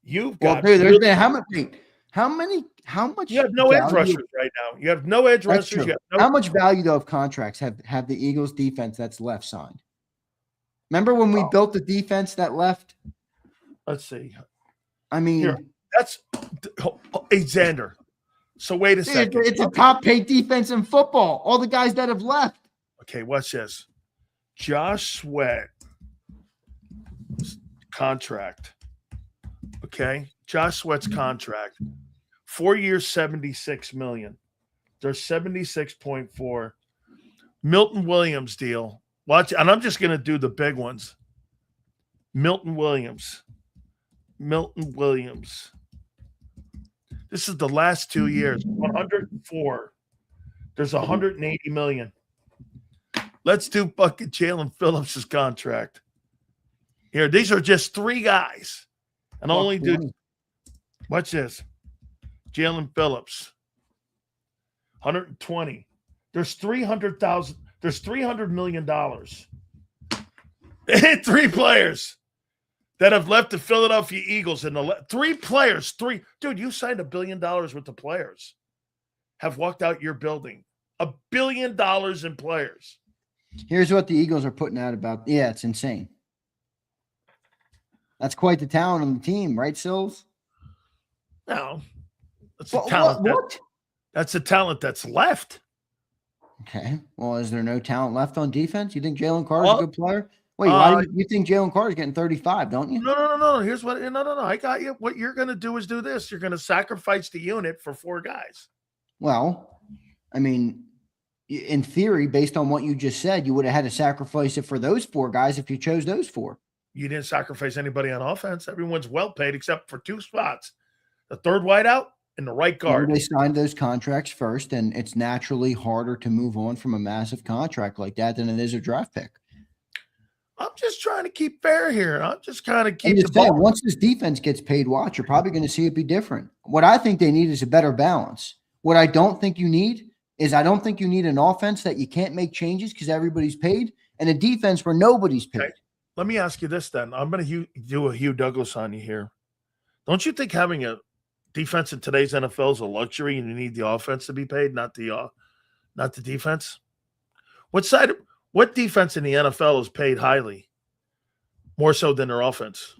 You've Well, got dude, there's been how much you have no edge value- rushers right now. You have no edge That's rushers. true. You have How much value though of contracts have the Eagles defense that's left signed? Remember when we built the defense that left? Let's see. I mean, Here, that's a Zander. So wait a second. It's a top paid defense in football. All the guys that have left. Okay, watch this. Josh Sweat contract. Okay, Josh Sweat's contract. 4 years, $76 million. There's 76.4. Milton Williams deal. Watch, and I'm just going to do the big ones. Milton Williams. This is the last 2 years. 104. There's 180 million. Let's do fucking Jaelan Phillips' contract. Here, these are just three guys. And only do. Watch this. Jaelan Phillips. 120. There's 300,000. There's $300 million. Three players that have left the Philadelphia Eagles in the three players. Dude, you signed $1 billion with the players. Have walked out your building. $1 billion in players. Here's what the Eagles are putting out about. Yeah, it's insane. That's quite the talent on the team, right, Sills? No. That's the talent. What? That's the talent that's left. Okay. Well, is there no talent left on defense? You think Jalen Carter's a good player? Wait, why do you think Jalen Carter's getting 35, don't you? No. Here's what no. I got you. What you're gonna do is do this. You're gonna sacrifice the unit for four guys. Well, I mean, in theory, based on what you just said, you would have had to sacrifice it for those four guys if you chose those four. You didn't sacrifice anybody on offense. Everyone's well paid except for two spots. The third wideout and the right guard. They signed those contracts first, and it's naturally harder to move on from a massive contract like that than it is a draft pick. I'm just trying to keep fair here. I'm just kind of keep the ball. Once this defense gets paid, watch, you're probably going to see it be different. What I think they need is a better balance. What I don't think you need is I don't think you need an offense that you can't make changes because everybody's paid and a defense where nobody's paid. Okay. Let me ask you this then. I'm going to do a Hugh Douglas on you here. Don't you think having a defense in today's NFL is a luxury and you need the offense to be paid, not the defense? What defense in the NFL is paid highly, more so than their offense?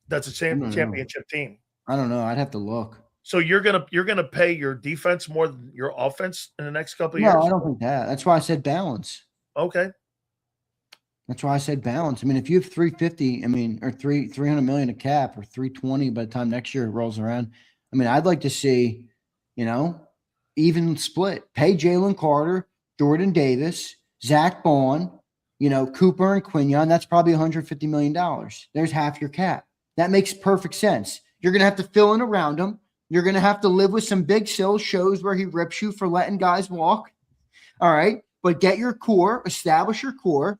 That's a championship team. I don't know. I'd have to look. So you're gonna pay your defense more than your offense in the next couple of years? No, I don't think that. That's why I said balance. Okay. That's why I said balance. I mean, if you have 350, or 300 million a cap or 320 by the time next year rolls around, I mean, I'd like to see, even split. Pay Jalen Carter, Jordan Davis, Zach Bond, Cooper and Quinion. That's probably $150 million. There's half your cap. That makes perfect sense. You're going to have to fill in around him. You're going to have to live with some big shows where he rips you for letting guys walk. All right. But get your core, establish your core.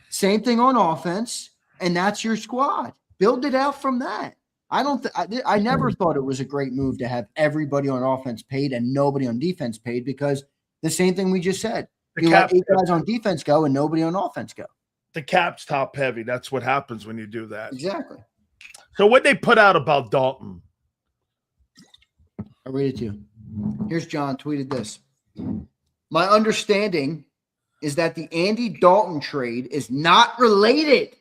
Same thing on offense. And that's your squad. Build it out from that. I never thought it was a great move to have everybody on offense paid and nobody on defense paid because the same thing we just said. You let 8 guys on defense go and nobody on offense go. The cap's top heavy. That's what happens when you do that. Exactly. So what they put out about Dalton? I'll read it to you. Here's John tweeted this. My understanding is that the Andy Dalton trade is not related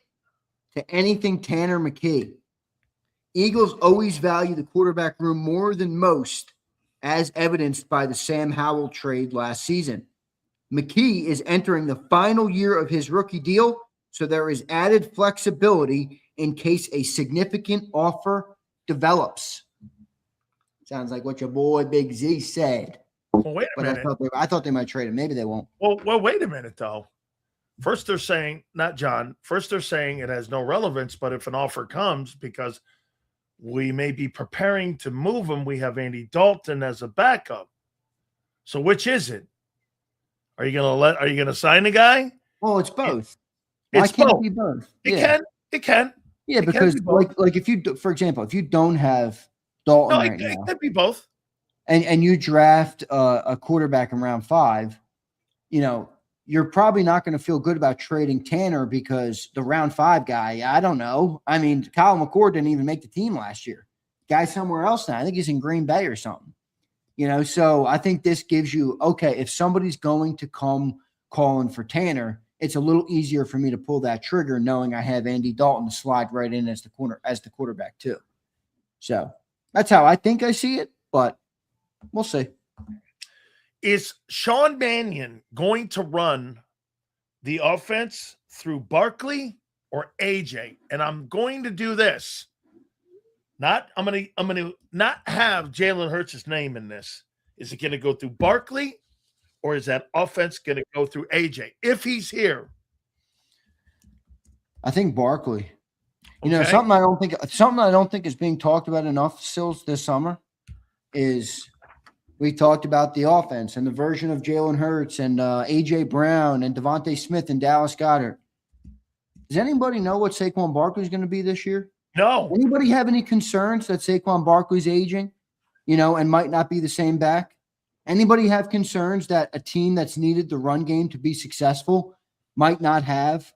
to anything Tanner McKee. Eagles always value the quarterback room more than most, as evidenced by the Sam Howell trade last season. McKee is entering the final year of his rookie deal, so there is added flexibility in case a significant offer develops. Sounds like what your boy Big Z said. Well, wait a minute. I thought they might trade him. Maybe they won't. Well, wait a minute, though. First, they're saying, not John, first they're saying it has no relevance, but if an offer comes, because we may be preparing to move him, we have Andy Dalton as a backup. So which is it? Are you gonna sign the guy? Well, it's both. Why can't it be both? It can. Yeah, because like if you, for example, if you don't have Dalton it could be both. And you draft a quarterback in round 5, you're probably not going to feel good about trading Tanner because the round 5 guy, I don't know. I mean, Kyle McCord didn't even make the team last year. Guy's somewhere else now. I think he's in Green Bay or something. So I think this gives you, okay, if somebody's going to come calling for Tanner, it's a little easier for me to pull that trigger knowing I have Andy Dalton to slide right in as the quarterback too. So that's how I think I see it, but we'll see. Is Sean Mannion going to run the offense through Barkley or AJ? And I'm going to do this. I'm gonna not have Jalen Hurts' name in this. Is it going to go through Barkley, or is that offense going to go through AJ if he's here? I think Barkley. Okay. Something I don't think is being talked about enough still this summer is we talked about the offense and the version of Jalen Hurts and AJ Brown and Devontae Smith and Dallas Goedert. Does anybody know what Saquon Barkley is going to be this year? No. Anybody have any concerns that Saquon Barkley's aging, and might not be the same back? Anybody have concerns that a team that's needed the run game to be successful might not have,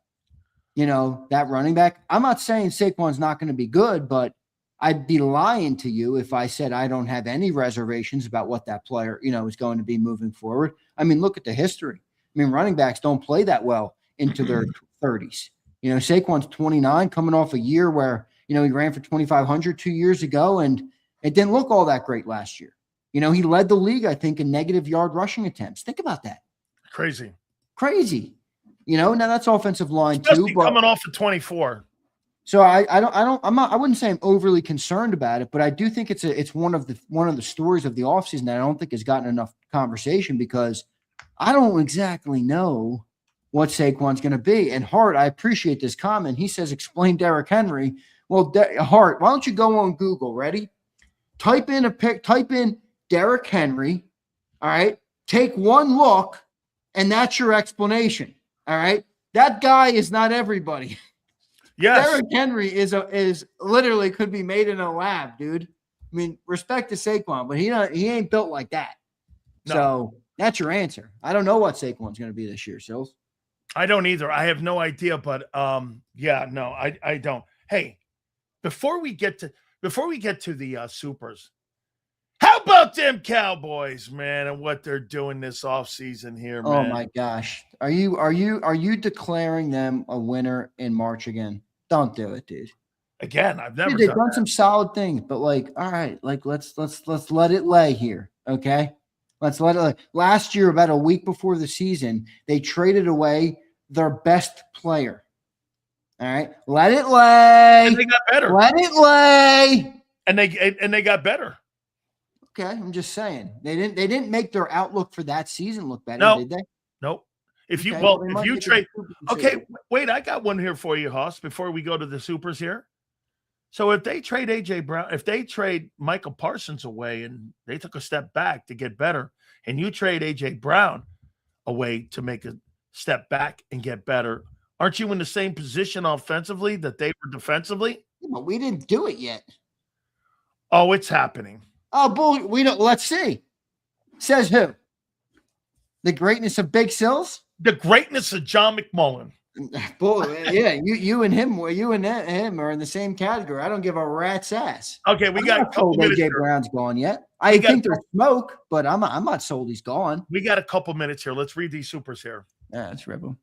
that running back? I'm not saying Saquon's not going to be good, but I'd be lying to you if I said I don't have any reservations about what that player, is going to be moving forward. I mean, look at the history. I mean, running backs don't play that well into their 30s. Saquon's 29, coming off a year where, he ran for 2,500 2 years ago, and it didn't look all that great last year. He led the league, I think, in negative yard rushing attempts. Think about that. Crazy. Now that's offensive line Especially too. But coming off of 24. So I wouldn't say I'm overly concerned about it, but I do think it's one of the stories of the offseason that I don't think has gotten enough conversation because I don't exactly know what Saquon's going to be. And Hart, I appreciate this comment. He says, explain Derrick Henry. Well, Hart, why don't you go on Google? Ready? Type in Derrick Henry. All right. Take one look, and that's your explanation. All right. That guy is not everybody. Yes. Derrick Henry is literally could be made in a lab, dude. I mean, respect to Saquon, but he ain't built like that. No. So that's your answer. I don't know what Saquon's going to be this year, Sills. I don't either. I have no idea, but I don't. Hey, before we get to the supers, how about them Cowboys, man, and what they're doing this offseason here, man? Oh my gosh. Are you declaring them a winner in March again? Don't do it, dude. Again, I've never they've done some solid things, but all right, let's let it lay here, okay? Let's let it lay. Last year, about a week before the season, they traded away their best player. All right, let it lay. And they got better. Let it lay. And they got better. Okay, I'm just saying they didn't make their outlook for that season look better, did they? Nope. If you trade, okay, wait, I got one here for you, Hoss. Before we go to the supers here, so if they trade AJ Brown, if they trade Michael Parsons away, and they took a step back to get better, and you trade AJ Brown away to make a step back and get better, aren't you in the same position offensively that they were defensively? Yeah, but we didn't do it yet. Oh, it's happening. Oh, bull! We don't. Let's see. Says who? The greatness of Big Sills. The greatness of John McMullen. Boy, yeah, you and him are in the same category. I don't give a rat's ass. Okay, we got a couple minutes. AJ Brown's gone yet. I think there's smoke, but I'm not sold he's gone. We got a couple minutes here. Let's read these supers here. Yeah, that's Rebel.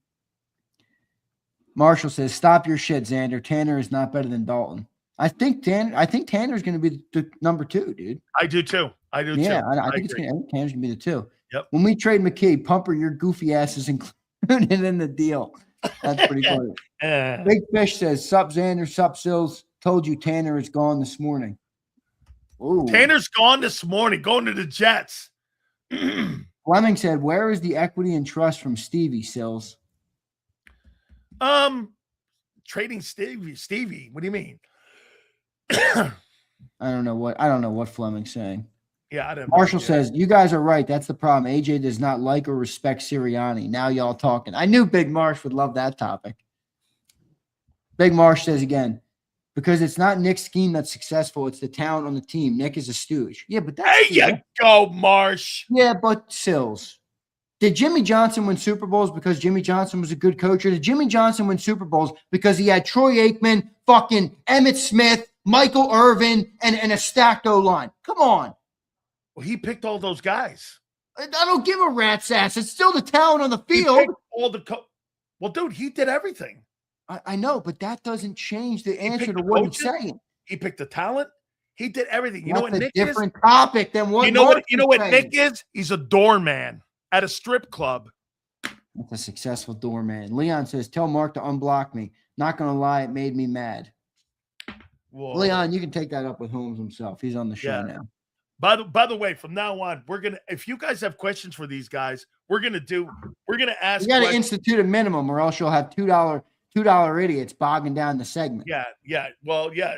Marshall says, "Stop your shit, Zander. Tanner is not better than Dalton." I think Tanner's going to be the number 2, dude. I do too. I think Tanner's going to be the 2. Yep. When we trade McKee, Pumper, your goofy ass is included in the deal. That's pretty funny. Big Fish says, "Sup, Zander, sup, Sills. Told you Tanner is gone this morning." Ooh. Tanner's gone this morning, going to the Jets. Fleming said, "Where is the equity and trust from Stevie, Sills?" Trading Stevie. What do you mean? I don't know what Fleming's saying. Yeah, I don't. Marshall says, "You guys are right. That's the problem. AJ does not like or respect Sirianni." Now y'all talking. I knew Big Marsh would love that topic. Big Marsh says again, because it's not Nick's scheme that's successful. It's the talent on the team. Nick is a stooge. Yeah, but that's there you go, Marsh. Yeah, but Sills. Did Jimmy Johnson win Super Bowls because Jimmy Johnson was a good coach? Or did Jimmy Johnson win Super Bowls because he had Troy Aikman, fucking Emmitt Smith, Michael Irvin and a stacked O-line. Come on. Well, he picked all those guys. I don't give a rat's ass. It's still the talent on the field. He picked all the well, dude, he did everything. I know, but that doesn't change the answer to the what coaches. he's saying. He picked the talent. He did everything. You That's know what a Nick different is? topic than what You know Mark what is Nick saying. is? He's a doorman at a strip club. That's a successful doorman. Leon says, tell Mark to unblock me. Not going to lie, it made me mad. Whoa. Leon, you can take that up with Holmes himself. He's on the show now. By the way, from now on, if you guys have questions for these guys, we're gonna ask. You got to institute a minimum, or else you'll have $2 idiots bogging down the segment. Yeah. Well, yeah.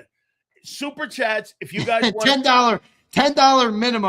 Super chats. If you guys want $10 minimum.